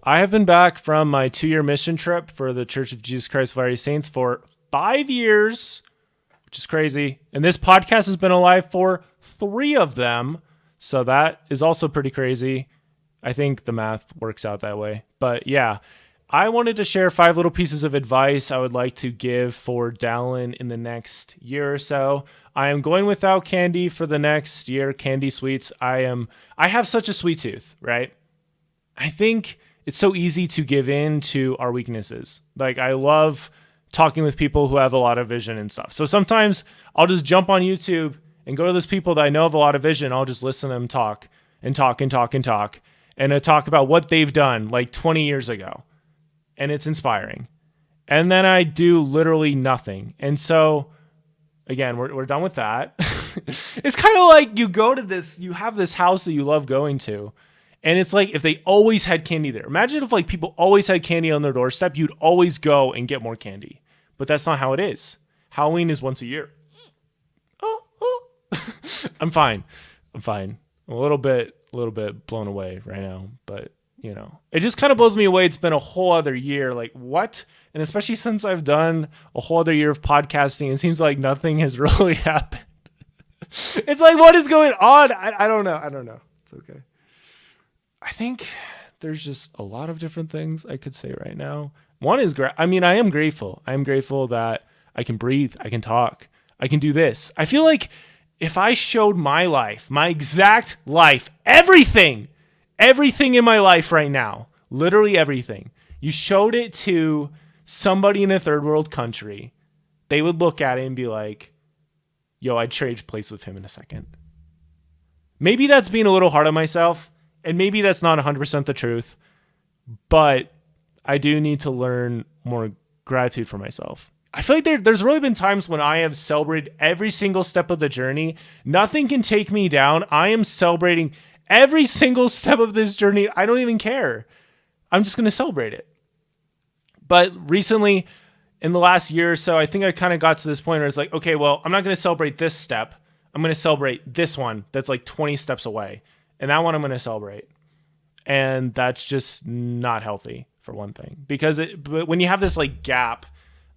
I have been back from my 2-year mission trip for the Church of Jesus Christ of Latter-day Saints for 5 years, which is crazy. And this podcast has been alive for 3 of them. So that is also pretty crazy. I think the math works out that way. But yeah, I wanted to share 5 little pieces of advice I would like to give for Dallin in the next year or so. I am going without candy for the next year, candy sweets. I have such a sweet tooth, right? I think it's so easy to give in to our weaknesses. Like, I love talking with people who have a lot of vision and stuff. So sometimes I'll just jump on YouTube and go to those people that I know have a lot of vision. I'll just listen to them talk and talk and talk and talk and talk about what they've done like 20 years ago. And it's inspiring. And then I do literally nothing. And so, again, we're done with that. It's kind of like you have this house that you love going to. And it's like if they always had candy there. Imagine if like people always had candy on their doorstep, you'd always go and get more candy. But that's not how it is. Halloween is once a year. Oh. I'm fine. I'm a little bit blown away right now, but it just kind of blows me away. It's been a whole other year. Like, what? And especially since I've done a whole other year of podcasting, it seems like nothing has really happened. It's like, what is going on? I don't know. It's okay. I think there's just a lot of different things I could say right now. One is, I am grateful. I am grateful that I can breathe. I can talk. I can do this. I feel like if I showed my life, my exact life, everything in my life right now, literally everything, you showed it to somebody in a third world country, they would look at it and be like, yo, I'd trade place with him in a second. Maybe that's being a little hard on myself. And maybe that's not 100% the truth, but I do need to learn more gratitude for myself. I feel like there's really been times when I have celebrated every single step of the journey. Nothing can take me down. I am celebrating every single step of this journey. I don't even care. I'm just going to celebrate it. But recently, in the last year or so, I think I kind of got to this point where it's like, okay, well, I'm not going to celebrate this step. I'm going to celebrate this one that's like 20 steps away. And that one I'm going to celebrate. And that's just not healthy, for one thing. Because but when you have this like gap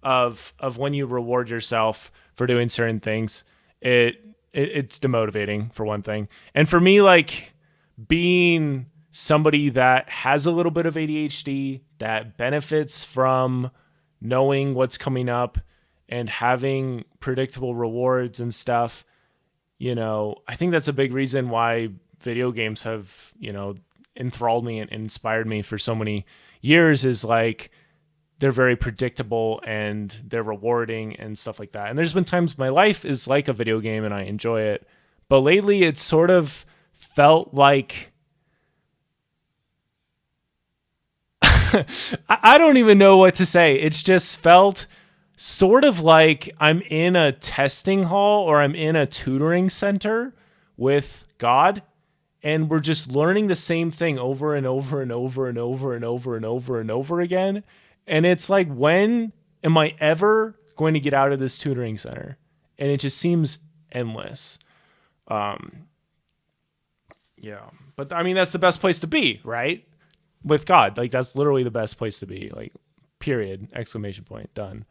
of when you reward yourself for doing certain things, it's demotivating, for one thing. And for me, like, being somebody that has a little bit of ADHD, that benefits from knowing what's coming up and having predictable rewards and stuff, I think that's a big reason why video games have, enthralled me and inspired me for so many years, is like they're very predictable and they're rewarding and stuff like that. And there's been times my life is like a video game and I enjoy it. But lately it's sort of felt like I don't even know what to say. It's just felt sort of like I'm in a testing hall or I'm in a tutoring center with God. And we're just learning the same thing over and over and over and over and over and over and over again. And it's like, when am I ever going to get out of this tutoring center? And it just seems endless. Yeah. But I mean, that's the best place to be, right? With God. Like, that's literally the best place to be. Like, period, exclamation point, done.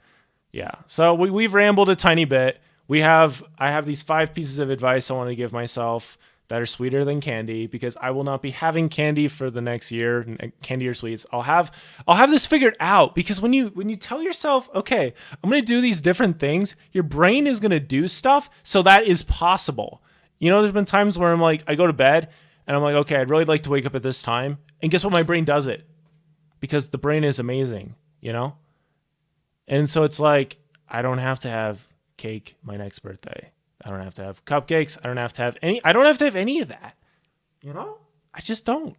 Yeah. So we've rambled a tiny bit. I have these 5 pieces of advice I want to give myself that are sweeter than candy, because I will not be having candy for the next year, candy or sweets. I'll have this figured out, because when you tell yourself, okay, I'm going to do these different things, your brain is going to do stuff so that is possible. There's been times where I'm like, I go to bed and I'm like, okay, I'd really like to wake up at this time. And guess what? My brain does it, because the brain is amazing, And so it's like, I don't have to have cake my next birthday. I don't have to have cupcakes. I don't have to have any of that. I just don't.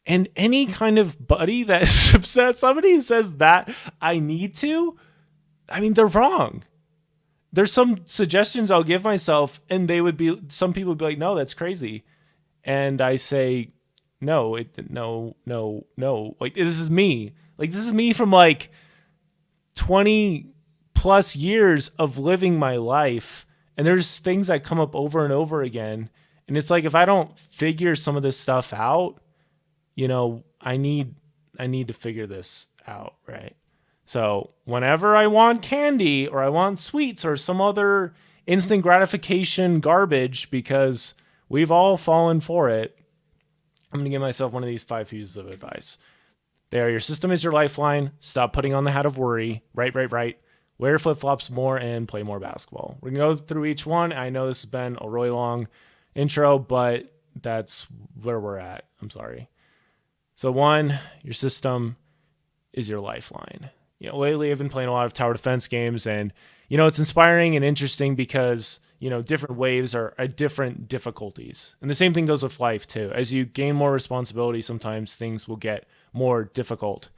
And any kind of buddy that somebody who says that I need to, I mean, they're wrong. There's some suggestions I'll give myself, and some people would be like, no, that's crazy. And I say, no. Like, this is me. Like, this is me from like 20 plus years of living my life. And there's things that come up over and over again. And it's like, if I don't figure some of this stuff out, I need to figure this out, right? So whenever I want candy or I want sweets or some other instant gratification garbage, because we've all fallen for it, I'm going to give myself one of these 5 pieces of advice. There, your system is your lifeline. Stop putting on the hat of worry. Right. Wear flip-flops more and play more basketball. We're going to go through each one. I know this has been a really long intro, but that's where we're at. I'm sorry. So 1, your system is your lifeline. Lately I've been playing a lot of tower defense games, and, it's inspiring and interesting because, different waves are at different difficulties. And the same thing goes with life too. As you gain more responsibility, sometimes things will get more difficult.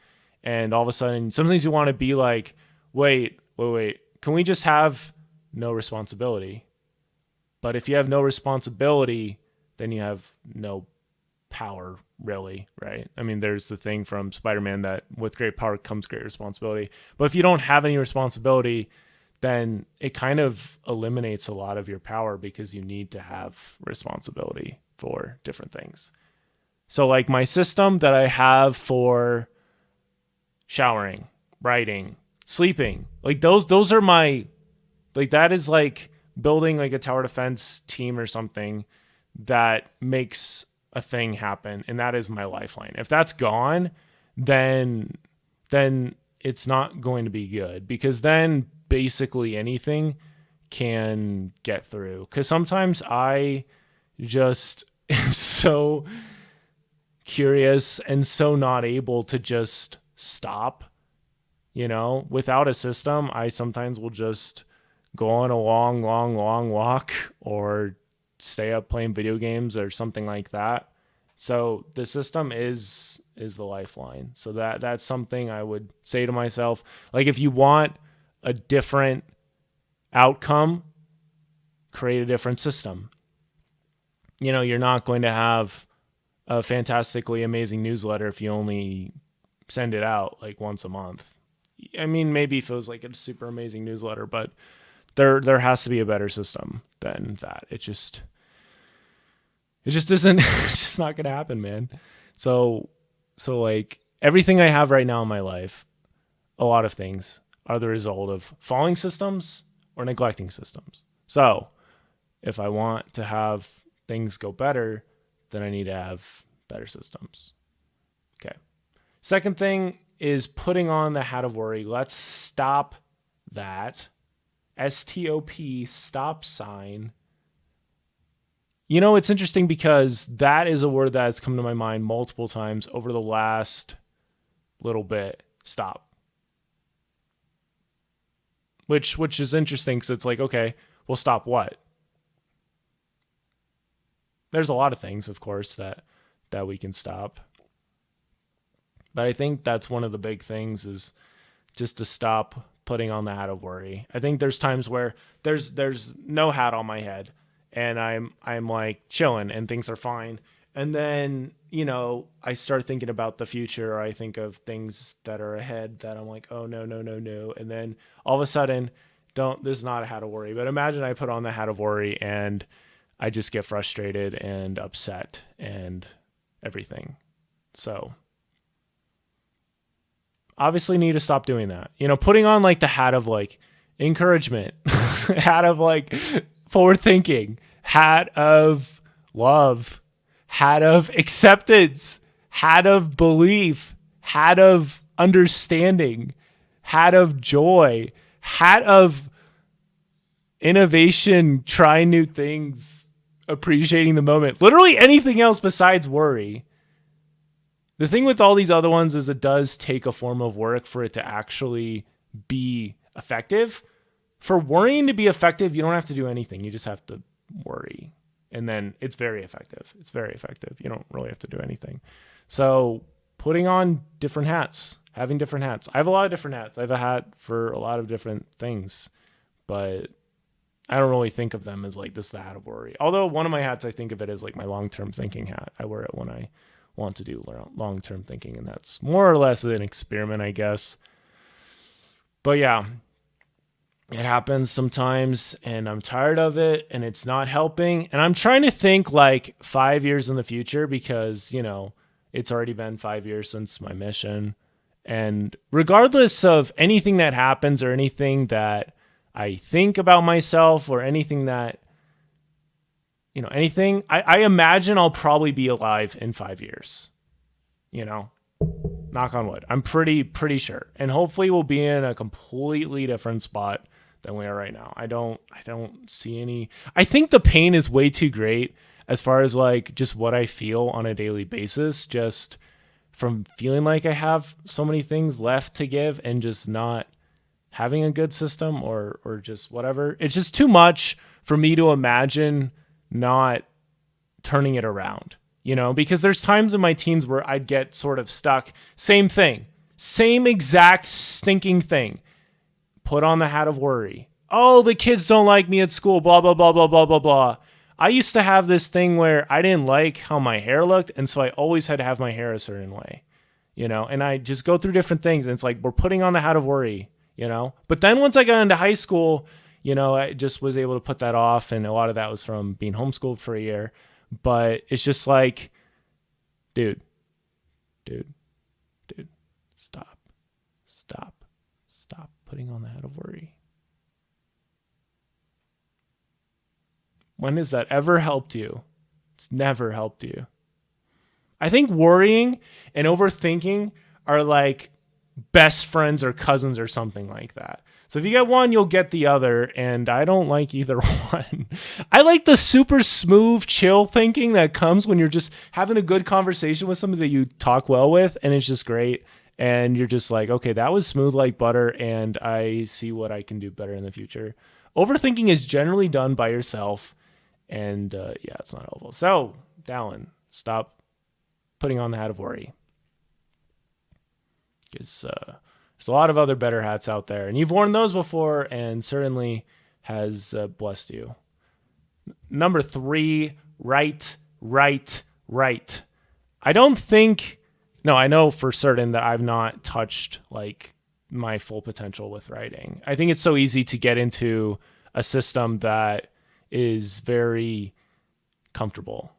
And all of a sudden, sometimes you want to be like, wait, can we just have no responsibility? But if you have no responsibility, then you have no power, really, right? I mean, there's the thing from Spider-Man that with great power comes great responsibility. But if you don't have any responsibility, then it kind of eliminates a lot of your power because you need to have responsibility for different things. So like my system that I have for showering, writing, sleeping, like those are my, like that is like building like a tower defense team or something that makes a thing happen, and that is my lifeline. If that's gone, then it's not going to be good, because then basically anything can get through. Because sometimes I just am so curious and so not able to just stop. Without a system, I sometimes will just go on a long walk or stay up playing video games or something like that. So the system is the lifeline. So that's something I would say to myself. Like, if you want a different outcome, create a different system. You're not going to have a fantastically amazing newsletter if you only send it out like once a month. I mean, maybe if it was like a super amazing newsletter, but there has to be a better system than that. It just isn't. It's just not gonna happen, man. So like everything I have right now in my life, a lot of things are the result of following systems or neglecting systems. So if I want to have things go better, then I need to have better systems. Okay. Second thing is putting on the hat of worry. Let's stop that. STOP, stop sign. It's interesting because that is a word that has come to my mind multiple times over the last little bit. Stop. Which is interesting because it's like, okay, well, stop what? There's a lot of things, of course, that we can stop. But I think that's one of the big things is just to stop putting on the hat of worry. I think there's times where there's no hat on my head and I'm like chilling and things are fine. And then, I start thinking about the future, or I think of things that are ahead that I'm like, oh, no. And then all of a sudden, this is not a hat of worry, but imagine I put on the hat of worry and I just get frustrated and upset and everything. So obviously need to stop doing that. Putting on like the hat of like encouragement, hat of like forward thinking, hat of love, hat of acceptance, hat of belief, hat of understanding, hat of joy, hat of innovation, trying new things, appreciating the moment, literally anything else besides worry. The thing with all these other ones is it does take a form of work for it to actually be effective. For worrying to be effective, you don't have to do anything. You just have to worry. And then it's very effective. You don't really have to do anything. So putting on different hats, having different hats. I have a lot of different hats. I have a hat for a lot of different things, but I don't really think of them as like this, the hat of worry. Although one of my hats, I think of it as like my long-term thinking hat. I wear it when I want to do long-term thinking, and that's more or less an experiment, I guess. But yeah, it happens sometimes, and I'm tired of it, and it's not helping. And I'm trying to think like 5 years in the future because, It's already been 5 years since my mission. And regardless of anything that happens or anything that I think about myself or anything that, anything, I imagine I'll probably be alive in 5 years, knock on wood. I'm pretty sure. And hopefully we'll be in a completely different spot than we are right now. I don't see any. I think the pain is way too great as far as like just what I feel on a daily basis, just from feeling like I have so many things left to give and just not having a good system or just whatever. It's just too much for me to imagine not turning it around, because there's times in my teens where I'd get sort of stuck. Same thing, same exact stinking thing. Put on the hat of worry. Oh, the kids don't like me at school, blah, blah, blah, blah, blah, blah, blah. I used to have this thing where I didn't like how my hair looked, and so I always had to have my hair a certain way, and I just go through different things, and it's like we're putting on the hat of worry, But then once I got into high school, I just was able to put that off, and a lot of that was from being homeschooled for a year. But it's just like, dude, stop putting on the hat of worry. When has that ever helped you? It's never helped you. I think worrying and overthinking are like best friends or cousins or something like that. So if you get one, you'll get the other, and I don't like either one. I like the super smooth, chill thinking that comes when you're just having a good conversation with somebody that you talk well with, and it's just great, and you're just like, okay, that was smooth like butter, and I see what I can do better in the future. Overthinking is generally done by yourself, and it's not helpful. So, Dallin, stop putting on the hat of worry. Because there's a lot of other better hats out there, and you've worn those before, and certainly has blessed you. Number 3, right. I know for certain that I've not touched like my full potential with writing. I think it's so easy to get into a system that is very comfortable.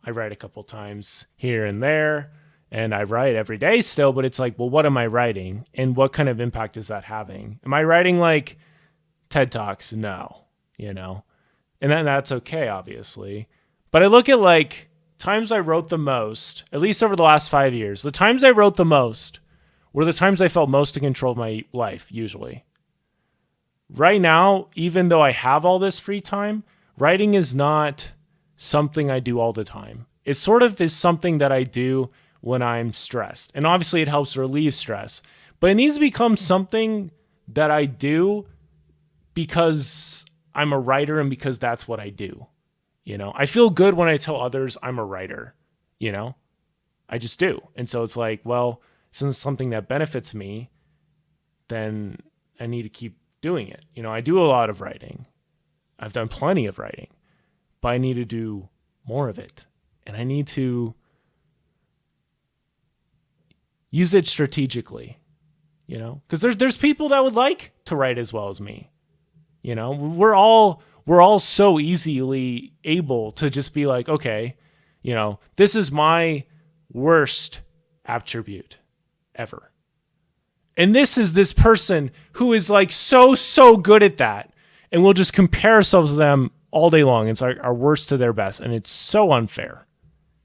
I write a couple times here and there, and I write every day still, but it's like, well, what am I writing? And what kind of impact is that having? Am I writing like TED Talks? No, and then that's okay, obviously. But I look at like times I wrote the most, at least over the last 5 years, the times I wrote the most were the times I felt most in control of my life, usually. Right now, even though I have all this free time, writing is not something I do all the time. It sort of is something that I do when I'm stressed. And obviously it helps relieve stress. But it needs to become something that I do because I'm a writer and because that's what I do. I feel good when I tell others I'm a writer. I just do. And so it's like, well, since it's something that benefits me, then I need to keep doing it. I do a lot of writing. I've done plenty of writing, but I need to do more of it. And I need to use it strategically, because there's people that would like to write as well as me. We're all so easily able to just be like, okay, this is my worst attribute ever. And this is this person who is like so good at that. And we'll just compare ourselves to them all day long. It's like our worst to their best. And it's so unfair.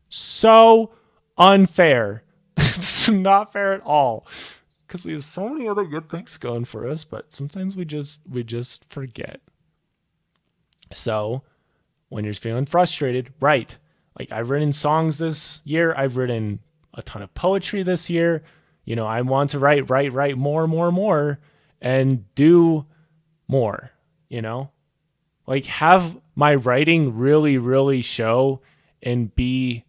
So unfair. It's not fair at all. Because we have so many other good things going for us, but sometimes we just forget. So when you're feeling frustrated, write. Like I've written songs this year. I've written a ton of poetry this year. I want to write more, and do more, like have my writing really, really show and be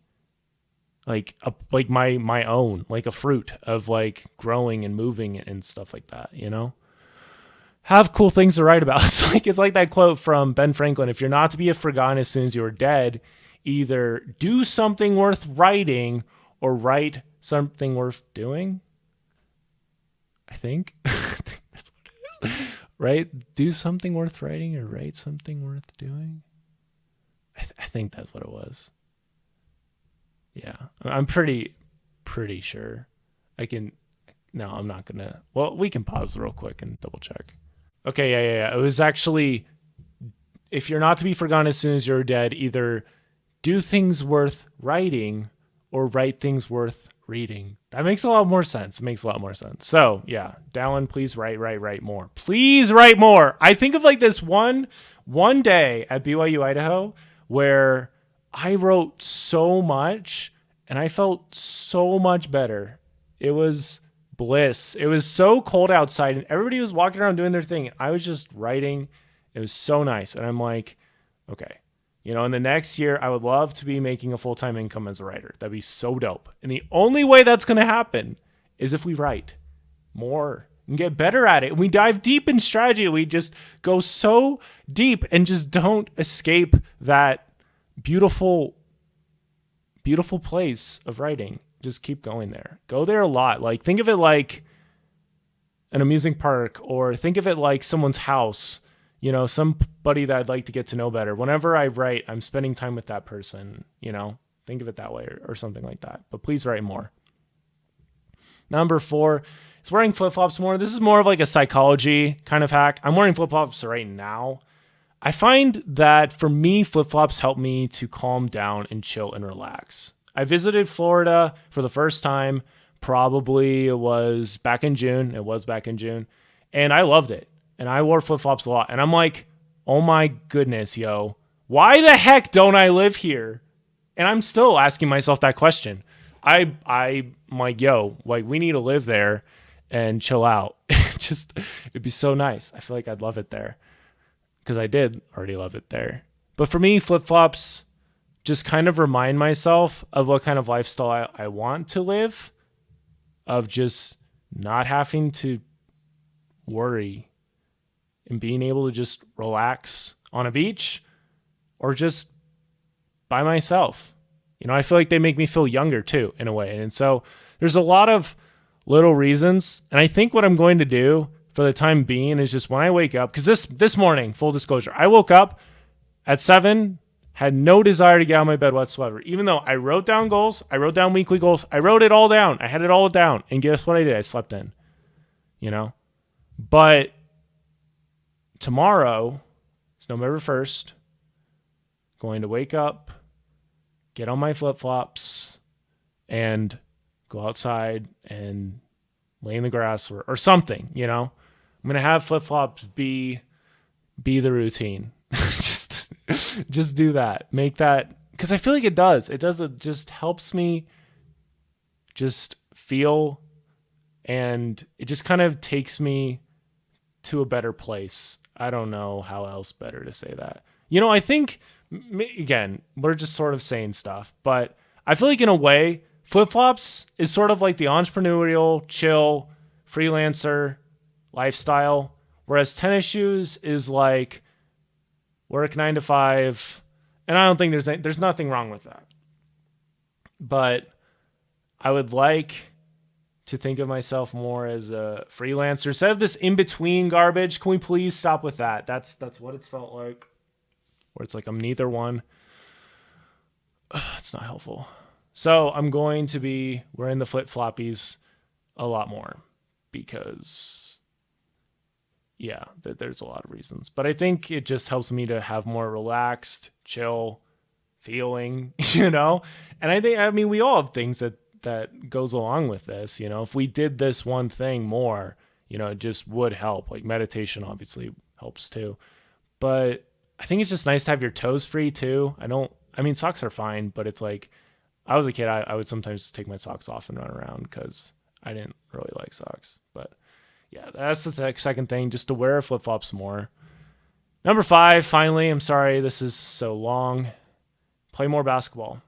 like my own, like a fruit of like growing and moving and stuff like that, have cool things to write about. It's like that quote from Ben Franklin: if you're not to be forgotten as soon as you're dead, either do something worth writing or write something worth doing. I think that's what it is, right? Do something worth writing or write something worth doing. I think that's what it was. Yeah, I'm pretty sure. I can. No, I'm not gonna. Well, we can pause real quick and double check. Okay, yeah. It was actually, if you're not to be forgotten as soon as you're dead, either do things worth writing or write things worth reading. That makes a lot more sense. It makes a lot more sense. So yeah, Dallin, please write more. Please write more. I think of like this one day at BYU Idaho where I wrote so much and I felt so much better. It was bliss. It was so cold outside and everybody was walking around doing their thing. And I was just writing. It was so nice. And I'm like, okay, in the next year, I would love to be making a full-time income as a writer. That'd be so dope. And the only way that's going to happen is if we write more and get better at it. And we dive deep in strategy. We just go so deep and just don't escape that beautiful, beautiful place of writing. Just keep going there. Go there a lot. Like, think of it like an amusement park, or think of it like someone's house. Somebody that I'd like to get to know better. Whenever I write, I'm spending time with that person, think of it that way or something like that. But please write more. Number 4 is wearing flip-flops more. This is more of like a psychology kind of hack. I'm wearing flip-flops right now. I find that for me, flip-flops help me to calm down and chill and relax. I visited Florida for the first time. Probably it was back in June. And I loved it. And I wore flip-flops a lot. And I'm like, oh my goodness, yo, why the heck don't I live here? And I'm still asking myself that question. I'm like, yo, like, we need to live there and chill out. It'd be so nice. I feel like I'd love it there because I did already love it there. But for me, flip-flops just kind of remind myself of what kind of lifestyle I want to live, of just not having to worry and being able to just relax on a beach or just by myself. I feel like they make me feel younger too, in a way. And so there's a lot of little reasons. And I think what I'm going to do for the time being is just when I wake up, because this morning, full disclosure, I woke up at 7, had no desire to get out of my bed whatsoever. Even though I wrote down goals, I wrote down weekly goals, I wrote it all down. I had it all down. And guess what I did? I slept in, But tomorrow is November 1st. Going to wake up, get on my flip-flops, and go outside and lay in the grass or something, I'm going to have flip-flops be the routine. just do that. Make that, because I feel like it does. It just helps me just feel, and it just kind of takes me to a better place. I don't know how else better to say that. I think, again, we're just sort of saying stuff, but I feel like in a way, flip-flops is sort of like the entrepreneurial, chill, freelancer lifestyle, whereas tennis shoes is like work 9 to 5, and I don't think there's nothing wrong with that. But I would like to think of myself more as a freelancer instead of this in-between garbage. Can we please stop with that? That's what it's felt like, where it's like I'm neither one. It's not helpful. So I'm going to be wearing the flip-floppies a lot more because, yeah, there's a lot of reasons. But I think it just helps me to have more relaxed, chill feeling, And I mean, we all have things that goes along with this. If we did this one thing more, it just would help. Like meditation obviously helps too. But I think it's just nice to have your toes free too. I mean, socks are fine, but it's like, I was a kid, I would sometimes just take my socks off and run around because I didn't really like socks. But yeah, that's the second thing, just to wear flip-flops more. Number 5, finally, I'm sorry this is so long. Play more basketball.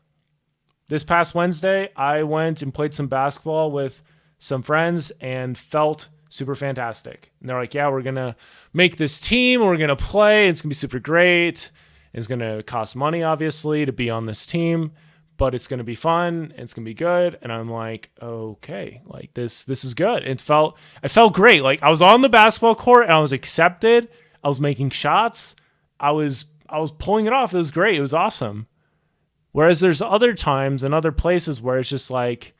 This past Wednesday, I went and played some basketball with some friends and felt super fantastic. And they're like, yeah, we're going to make this team. We're going to play. It's going to be super great. It's going to cost money, obviously, to be on this team, but it's going to be fun. It's going to be good. And I'm like, okay, like this is good. I felt great. Like I was on the basketball court and I was accepted. I was making shots. I was pulling it off. It was great. It was awesome. Whereas there's other times and other places where it's just like,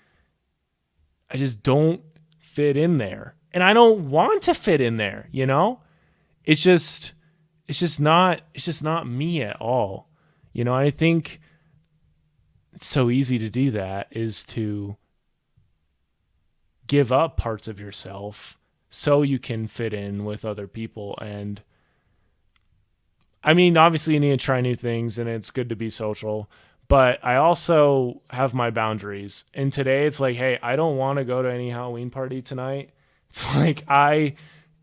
I just don't fit in there. And I don't want to fit in there, you know? It's just not me at all. You know, I think it's so easy to do that, is to give up parts of yourself so you can fit in with other people. And I mean, obviously you need to try new things and it's good to be social, but I also have my boundaries. And today it's like, hey, I don't want to go to any Halloween party tonight. It's like, I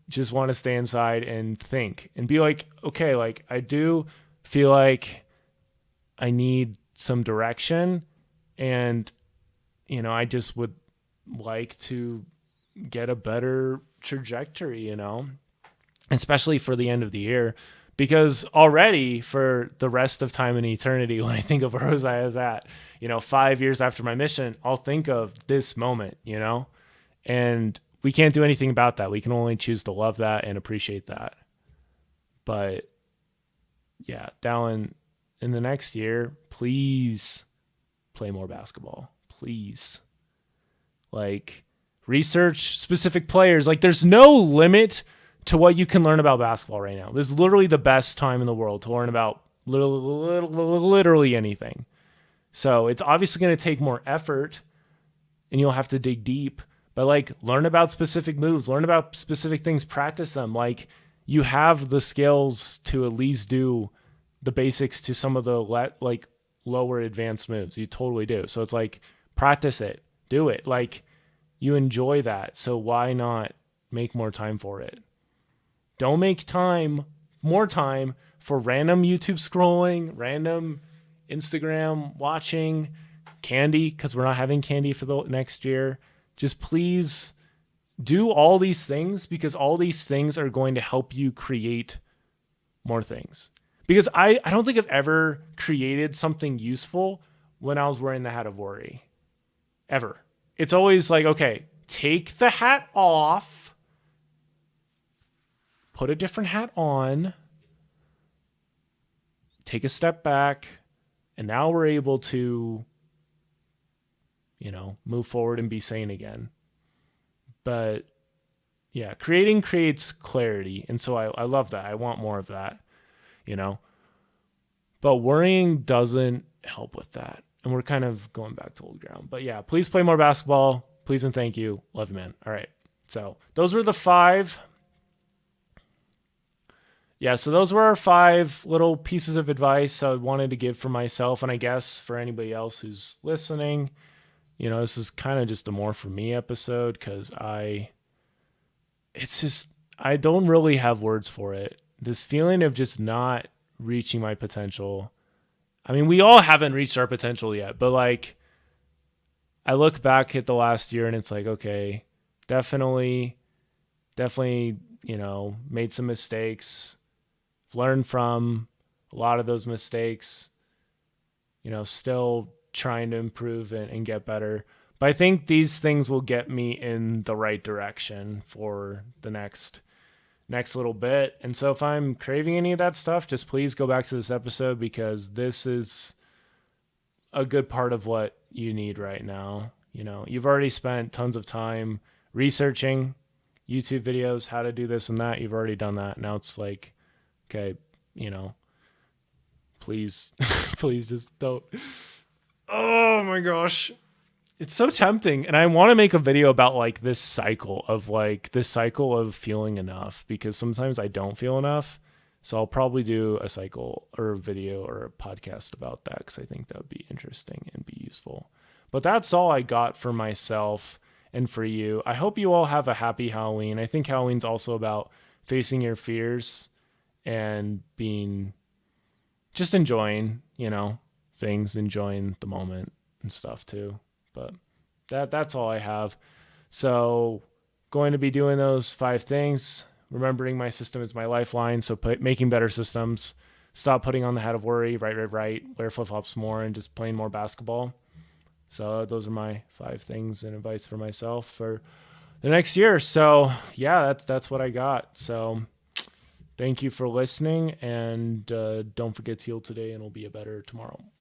just want to stay inside and think and be like, okay, like I do feel like I need some direction, and, you know, I just would like to get a better trajectory, you know, especially for the end of the year, because already for the rest of time in eternity, when I think of where was I as at, you know, 5 years after my mission, I'll think of this moment, you know, and we can't do anything about that. We can only choose to love that and appreciate that. But yeah, Dallin, in the next year, please play more basketball. Please. Like, research specific players. Like, there's no limit to what you can learn about basketball right now. This is literally the best time in the world to learn about literally anything. So it's obviously going to take more effort and you'll have to dig deep, but like, learn about specific moves, learn about specific things, practice them. Like, you have the skills to at least do the basics to some of the like lower advanced moves. You totally do. So it's like, practice it, do it. Like, you enjoy that. So why not make more time for it? Don't make more time for random YouTube scrolling, random Instagram watching, candy, because we're not having candy for the next year. Just please do all these things, because all these things are going to help you create more things. Because I don't think I've ever created something useful when I was wearing the hat of worry. Ever. It's always like, okay, take the hat off, put a different hat on, take a step back, and now we're able to, you know, move forward and be sane again. But yeah, creating creates clarity. And so I love that. I want more of that, you know. But worrying doesn't help with that. And we're kind of going back to old ground. But yeah, please play more basketball. Please and thank you. Love you, man. All right. So those were the 5. Yeah, so those were our 5 little pieces of advice I wanted to give for myself, and I guess for anybody else who's listening. You know, this is kind of just a more for me episode, because I don't really have words for it. This feeling of just not reaching my potential. I mean, we all haven't reached our potential yet, but like, I look back at the last year and it's like, okay, definitely, you know, made some mistakes, learned from a lot of those mistakes, you know, still trying to improve and get better. But I think these things will get me in the right direction for the next little bit. And so if I'm craving any of that stuff, just please go back to this episode, because this is a good part of what you need right now. You know, you've already spent tons of time researching YouTube videos, how to do this and that. You've already done that. Now it's like, okay, you know, please, please just don't. Oh my gosh. It's so tempting. And I want to make a video about like this cycle of feeling enough, because sometimes I don't feel enough. So I'll probably do a cycle or a video or a podcast about that, because I think that would be interesting and be useful. But that's all I got for myself and for you. I hope you all have a happy Halloween. I think Halloween's also about facing your fears and just enjoying, you know, things, enjoying the moment and stuff too. But that's all I have. So going to be doing those 5 things. Remembering my system is my lifeline. So making better systems. Stop putting on the hat of worry. Right. Wear flip-flops more and just playing more basketball. So those are my 5 things and advice for myself for the next year. So yeah, that's what I got. So thank you for listening, and don't forget to heal today, and it'll be a better tomorrow.